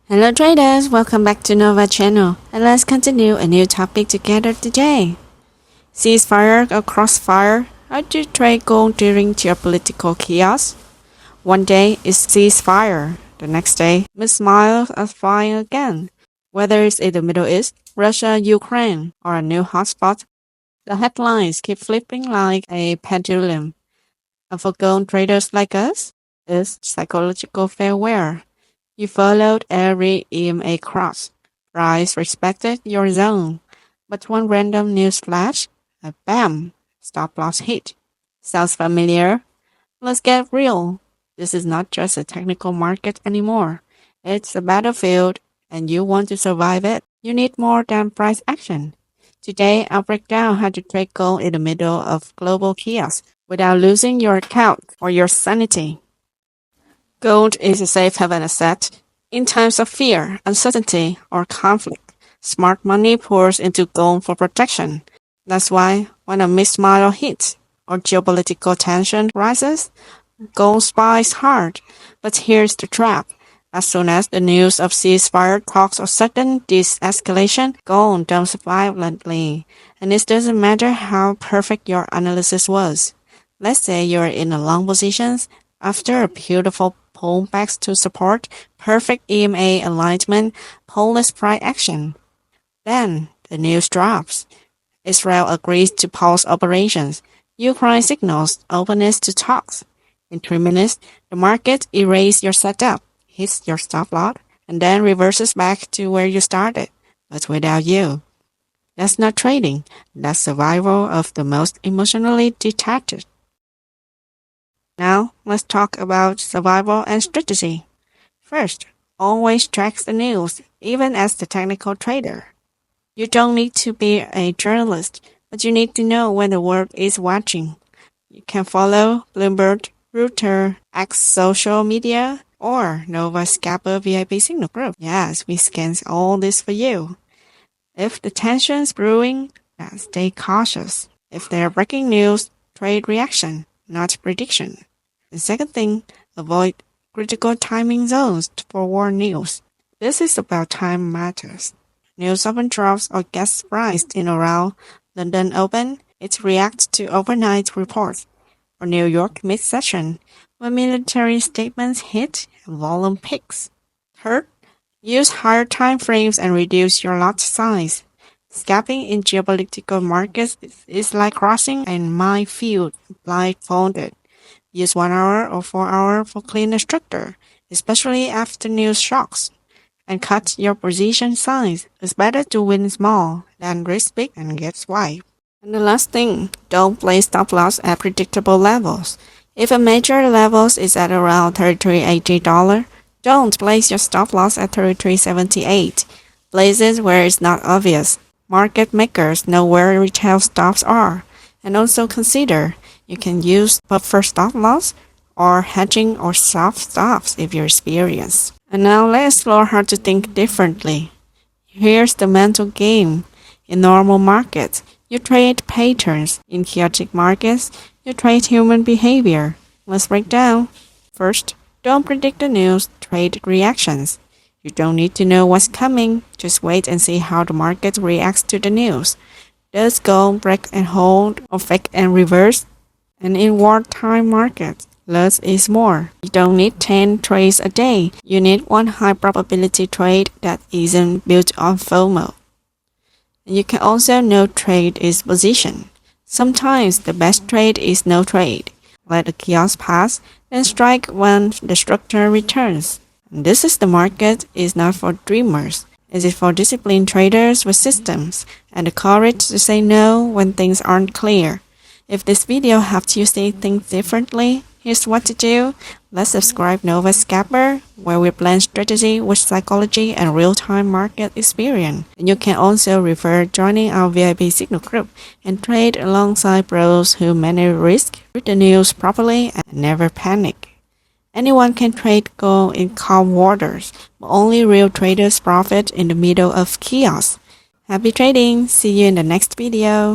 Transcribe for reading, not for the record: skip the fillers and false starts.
Hello traders, welcome back to Nova channel and let's continue a new topic together today. Ceasefire or crossfire? How to trade gold during geopolitical chaos? One day is ceasefire, the next day missiles are firing again. Whether it's in the Middle East, Russia, Ukraine, or a new hotspot, the headlines keep flipping like a pendulum. And for gold traders like us, it's psychological farewell. You followed every EMA cross. Price respected your zone. But one random news flash, a bam, stop loss hit. Sounds familiar? Let's get real. This is not just a technical market anymore. It's a battlefield, and you want to survive it. You need more than price action. Today, I'll break down how to trade gold in the middle of global chaos without losing your account or your sanity. Gold is a safe haven asset. In times of fear, uncertainty, or conflict, smart money pours into gold for protection. That's why when a missile hits or geopolitical tension rises, gold spikes hard. But here's the trap. As soon as the news of ceasefire talks or sudden de-escalation, gold dumps violently. And it doesn't matter how perfect your analysis was. Let's say you're in a long position after a beautiful pullbacks to support, perfect EMA alignment, bullish price action. Then the news drops. Israel agrees to pause operations. Ukraine signals openness to talks. In 3 minutes, the market erases your setup, hits your stop loss, and then reverses back to where you started, but without you. That's not trading. That's survival of the most emotionally detached. Now, let's talk about survival and strategy. First, always track the news, even as the technical trader. You don't need to be a journalist, but you need to know when the world is watching. You can follow Bloomberg, Reuters, X social media, or Nova Scalper VIP signal group. Yes, we scan all this for you. If the tension's brewing, stay cautious. If there are breaking news, trade reaction, not prediction. The second thing, avoid critical timing zones for war news. This is about time matters. News often drops or gets priced in around London Open. It reacts to overnight reports. Or New York mid-session, when military statements hit and volume peaks. Third, use higher time frames and reduce your lot size. Scalping in geopolitical markets is like crossing a minefield blindfolded. Use 1 hour or 4 hours for cleaner structure, especially after news shocks. And cut your position size. It's better to win small than risk big and get swiped. And the last thing, don't place stop loss at predictable levels. If a major level is at around $33.80, don't place your stop loss at $33.78. Place it where it's not obvious. Market makers know where retail stops are. And also consider, you can use buffer stop loss or hedging or soft stops if you're experienced. And now let's explore how to think differently. Here's the mental game. In normal markets, you trade patterns. In chaotic markets, you trade human behavior. Let's break down. First, don't predict the news, trade reactions. You don't need to know what's coming. Just wait and see how the market reacts to the news. Does gold break and hold or fake and reverse? And in wartime markets, less is more. You don't need 10 trades a day. You need one high probability trade that isn't built on FOMO. And you can also know trade is position. Sometimes the best trade is no trade. Let the chaos pass, then strike when the structure returns. And this is the market is not for dreamers. It is for disciplined traders with systems and the courage to say no when things aren't clear. If this video helped you see things differently, here's what to do. Let's subscribe Nova Scalper, where we blend strategy with psychology and real-time market experience. And you can also refer joining our VIP signal group and trade alongside pros who manage risk, read the news properly, and never panic. Anyone can trade gold in calm waters, but only real traders profit in the middle of chaos. Happy trading! See you in the next video.